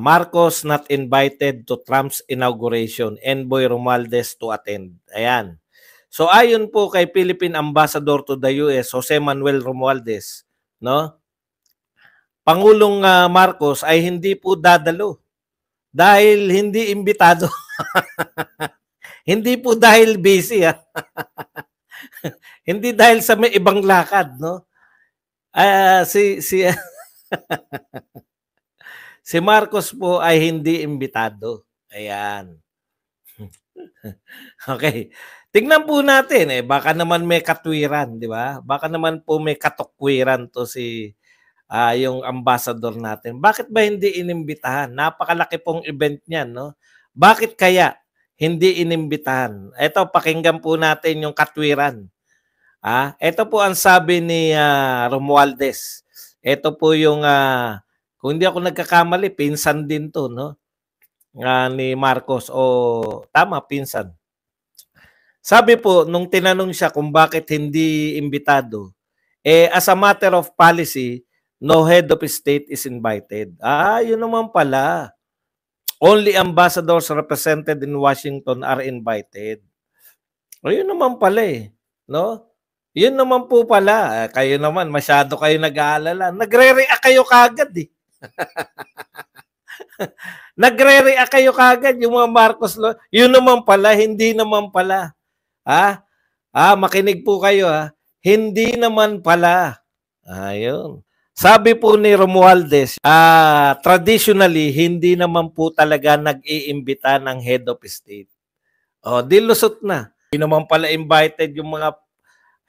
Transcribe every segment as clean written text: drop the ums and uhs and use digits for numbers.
Marcos not invited to Trump's inauguration. Envoy Romualdez to attend. Ayan. So ayon po kay Philippine Ambassador to the US, Jose Manuel Romualdez, no? Pangulong Marcos ay hindi po dadalo dahil hindi imbitado. Hindi po dahil busy, ha. Hindi dahil sa may ibang lakad, no? Si si Marcos po ay hindi imbitado. Ayan. Okay. Tingnan po natin, baka naman may katwiran, di ba? Baka naman po may katukwiran to si yung ambassador natin. Bakit ba hindi inimbitahan? Napakalaki pong event niyan, no? Bakit kaya hindi inimbitahan? Ito, pakinggan po natin yung katwiran. Ito po ang sabi ni Romualdez. Ito po yung, kung hindi ako nagkakamali, pinsan din to, no? Ni Marcos. O tama, pinsan. Sabi po, nung tinanong siya kung bakit hindi imbitado, as a matter of policy, no head of state is invited. Yun naman pala. Only ambassadors represented in Washington are invited. O yun naman pala no? Yun naman po pala. Kayo naman, masyado kayo nag-aalala. Nagre-react kayo kagad Nagre-react kayo kagad yung mga Marcos. Yun naman pala, hindi naman pala. Makinig po kayo Hindi naman pala. Ayun. Sabi po ni Romualdez, traditionally, hindi naman po talaga nag-iimbita ng head of state. Dilusot na. Hindi naman pala invited yung mga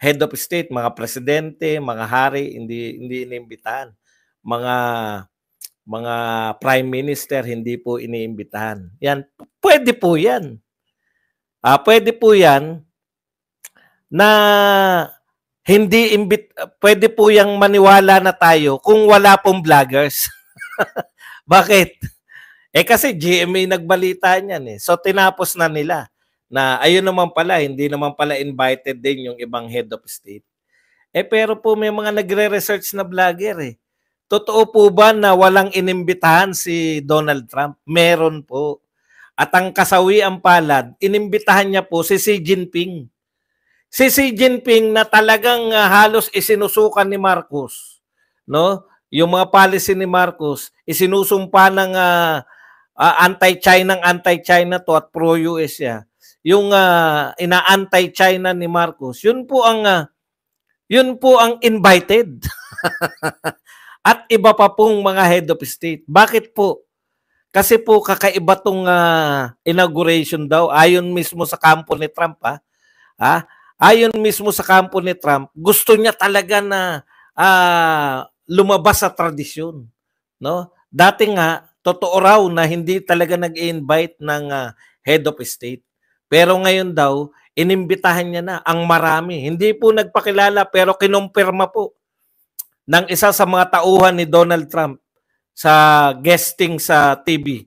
head of state, mga presidente, mga hari, hindi iniimbitahan. Mga prime minister, hindi po iniimbitahan. Yan, pwede po yan. Pwede po yan na pwede po yang maniwala na tayo kung wala pong vloggers. Bakit? Kasi GMA nagbalita niyan So tinapos na nila na ayun naman pala, hindi naman pala invited din yung ibang head of state. Pero po may mga nagre-research na vlogger Totoo po ba na walang inimbitahan si Donald Trump? Meron po. At ang kasawiang palad, inimbitahan niya po si Xi Jinping. Si Xi Jinping na talagang halos isinusukan ni Marcos, no? Yung mga policy ni Marcos, isinusumpa ng anti-China to at pro-US siya. Yung ina-anti-China ni Marcos, yun po ang invited. At iba pa pong mga head of state. Bakit po? Kasi po kakaiba tong inauguration daw ayon mismo sa kampo ni Trump ayon mismo sa kampo ni Trump, gusto niya talaga na lumabas sa tradisyon, no? Dati nga totoo raw na hindi talaga nag-invite ng head of state. Pero ngayon daw inimbitahan niya na ang marami. Hindi po nagpakilala pero kinumpirma po ng isa sa mga tauhan ni Donald Trump sa guesting sa TV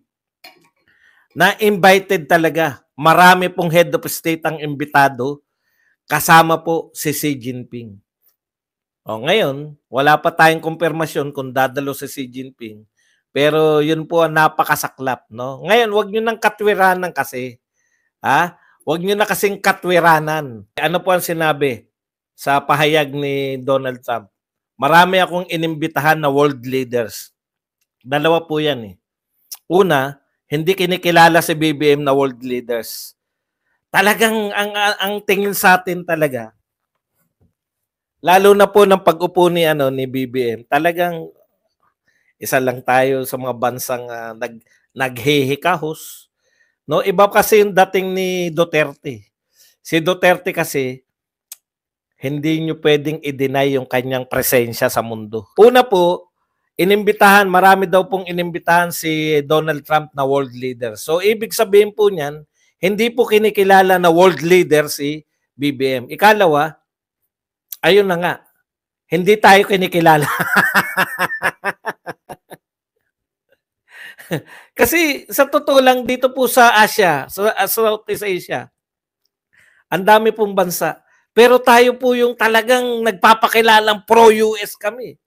na invited talaga. Marami pong head of state ang imbitado. Kasama po si Xi Jinping. Ngayon, wala pa tayong kumpirmasyon kung dadalo si Xi Jinping. Pero yun po ang napakasaklap, no? Ngayon, wag niyo nang katwiranan kasi. Wag niyo na kasing katwiranan. Ano po ang sinabi sa pahayag ni Donald Trump? Marami akong inimbitahan na world leaders. Dalawa po yan Una, hindi kinikilala si BBM na world leaders. Talagang ang tingin sa atin talaga, lalo na po ng pag-upo ni BBM, talagang isa lang tayo sa mga bansang naghihikahos. No, iba kasi yung dating ni Duterte. Si Duterte kasi hindi nyo pwedeng i-deny yung kanyang presensya sa mundo. Una po, marami daw pong inimbitahan si Donald Trump na world leader. So ibig sabihin po niyan, hindi po kinikilala na world leader si BBM. Ikalawa, ayun na nga, hindi tayo kinikilala. Kasi sa totoo lang dito po sa Asia, sa Southeast Asia, ang dami pong bansa. Pero tayo po yung talagang nagpapakilalang pro-US kami.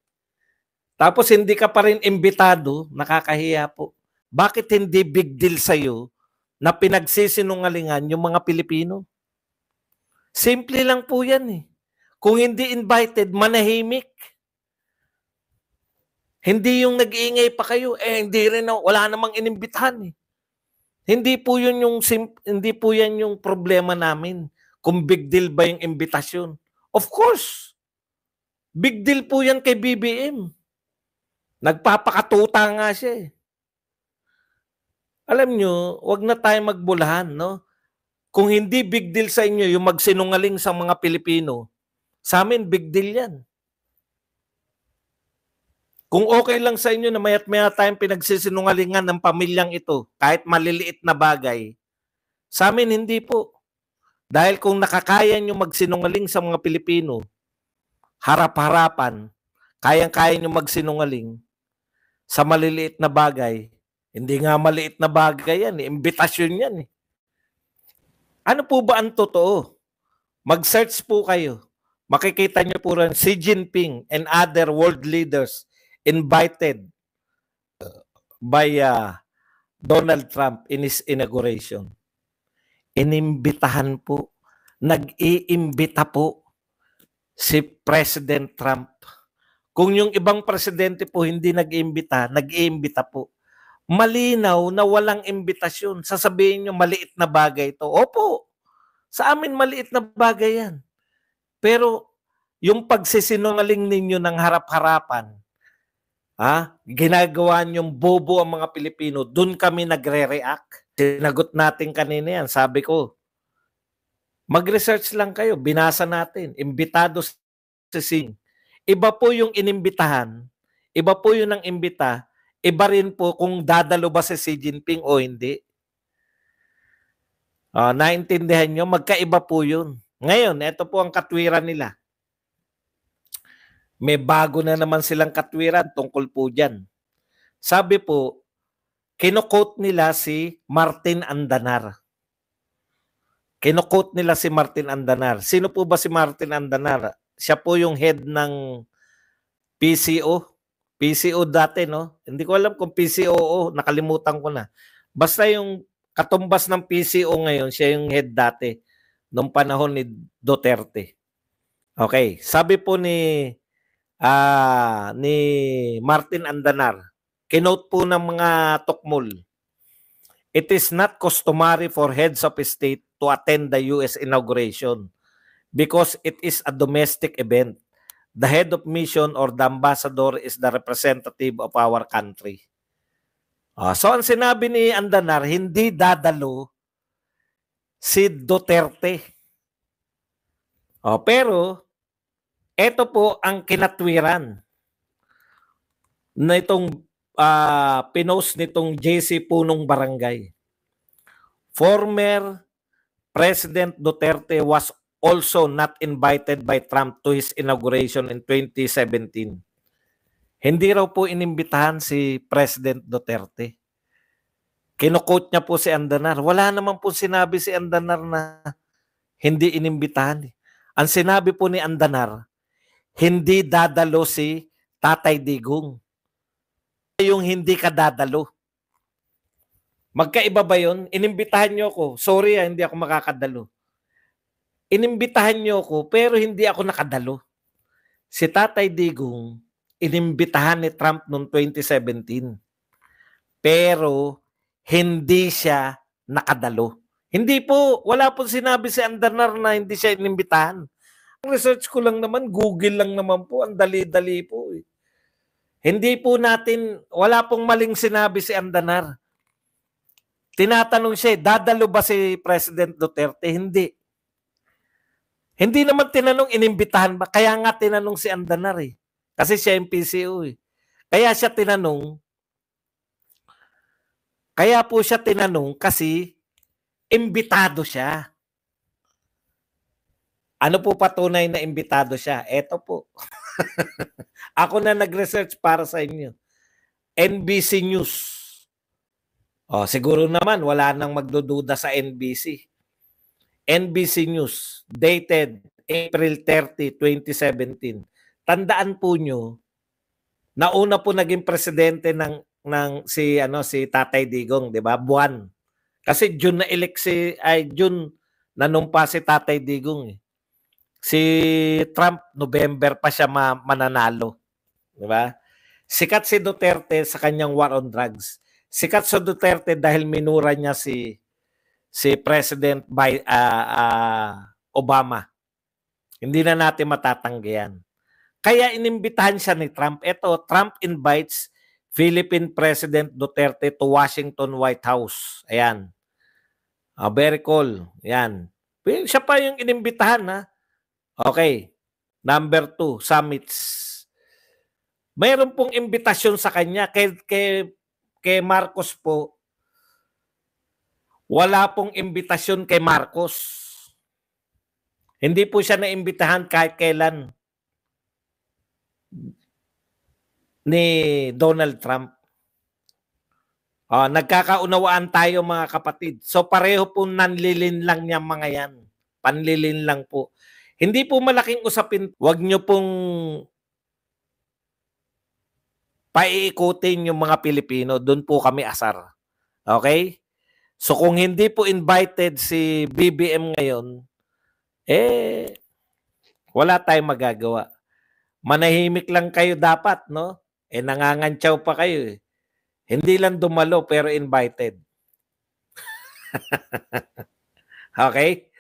Tapos hindi ka pa rin imbitado, nakakahiya po. Bakit hindi big deal sa'yo na pinagsisinungalingan yung mga Pilipino? Simple lang po yan eh. Kung hindi invited, manahimik. Hindi yung nag-iingay pa kayo, hindi rin, wala namang inimbitahan eh. Hindi po hindi po yan yung problema namin. Kung big deal ba yung imbitasyon. Of course. Big deal po yan kay BBM. Nagpapakatuta nga siya eh. Alam nyo, wag na tayo magbulahan, no? Kung hindi big deal sa inyo yung magsinungaling sa mga Pilipino, sa amin big deal yan. Kung okay lang sa inyo na maya't maya tayong pinagsisinungalingan ng pamilyang ito, kahit maliliit na bagay, sa amin hindi po. Dahil kung nakakaya nyo magsinungaling sa mga Pilipino, harap-harapan, kayang-kaya nyo magsinungaling sa maliliit na bagay, hindi nga maliit na bagay yan, imbitasyon yan eh. Ano po ba ang totoo? Mag-search po kayo. Makikita nyo po rin Xi Jinping and other world leaders invited by Donald Trump in his inauguration. Inimbitahan po. Nag-iimbita po si President Trump. Kung yung ibang presidente po hindi nag-iimbita, nag-iimbita po. Malinaw na walang imbitasyon. Sasabihin nyo maliit na bagay ito. Opo, sa amin maliit na bagay yan. Pero yung pagsisinungaling ninyo ng harap-harapan, ginagawa niyong bobo ang mga Pilipino, dun kami nagre-react. Sinagot natin kanina yan, sabi ko, mag-research lang kayo, binasa natin, imbitado si Sing. Iba po yung inimbitahan, iba po yung nang imbita, iba rin po kung dadalo ba si Xi Jinping o hindi. Naintindihan nyo, magkaiba po yun. Ngayon, ito po ang katwiran nila. May bago na naman silang katwiran tungkol po dyan. Sabi po, kino-quote nila si Martin Andanar. Kino-quote nila si Martin Andanar. Sino po ba si Martin Andanar? Siya po yung head ng PCO. PCO dati, no? Hindi ko alam kung PCOO, nakalimutan ko na. Basta yung katumbas ng PCO ngayon, siya yung head dati noong panahon ni Duterte. Okay, sabi po ni Martin Andanar, kinote po ng mga tukmol, it is not customary for heads of state to attend the US inauguration because it is a domestic event. The head of mission or the ambassador is the representative of our country. So ang sinabi ni Andanar, hindi dadalo si Duterte. Pero ito po ang kinatwiran na itong pinost nitong JC Punong Barangay. Former President Duterte was also not invited by Trump to his inauguration in 2017. Hindi raw po inimbitahan si President Duterte. Kino-quote niya po si Andanar. Wala naman po sinabi si Andanar na hindi inimbitahan. Ang sinabi po ni Andanar, hindi dadalo si Tatay Digong. Yung hindi ka dadalo. Magkaiba ba yun? Inimbitahan nyo ako. Sorry, hindi ako makakadalo. Inimbitahan nyo ako, pero hindi ako nakadalo. Si Tatay Digong, inimbitahan ni Trump noong 2017. Pero hindi siya nakadalo. Hindi po, wala po sinabi si Andanar na hindi siya inimbitahan. Research ko lang naman, Google lang naman po, ang dali-dali po. Hindi po natin, wala pong maling sinabi si Andanar. Tinatanong siya, dadalo ba si President Duterte? Hindi. Hindi naman tinanong, inimbitahan ba? Kaya nga tinanong si Andanar eh. Kasi siya yung PCO eh. Kaya po siya tinanong kasi imbitado siya. Ano po patunay na imbitado siya? Eto po. Ako na nag-research para sa inyo. NBC News. Siguro naman wala nang magdududa sa NBC. NBC News, dated April 30, 2017. Tandaan po nyo, Nauna po naging presidente ng si Tatay Digong, 'di ba? Buwan. Kasi June na elect June nanumpa si Tatay Digong eh. Si Trump November pa siya mananalo, 'di ba? Sikat si Duterte sa kanyang war on drugs. Sikat si Duterte dahil minura niya si President Obama. Hindi na natin matatanggihan. Kaya inimbitahan siya ni Trump. Ito, Trump invites Philippine President Duterte to Washington White House. Ayan. Very cool. Ayan. Siya pa yung inimbitahan, ha? Okay. Number 2, summits. Mayroon pong imbitasyon sa kanya. Kay Marcos po, wala pong imbitasyon kay Marcos. Hindi po siya naimbitahan kahit kailan ni Donald Trump. Nagkakaunawaan tayo mga kapatid. So pareho po nanlilin lang niya mga yan. Panlilin lang po. Hindi po malaking usapin. Huwag nyo pong paiikutin yung mga Pilipino. Doon po kami asar. Okay? So kung hindi po invited si BBM ngayon, wala tayong magagawa. Manahimik lang kayo dapat, no? Nangangantsaw pa kayo eh. Hindi lang dumalo pero invited. Okay?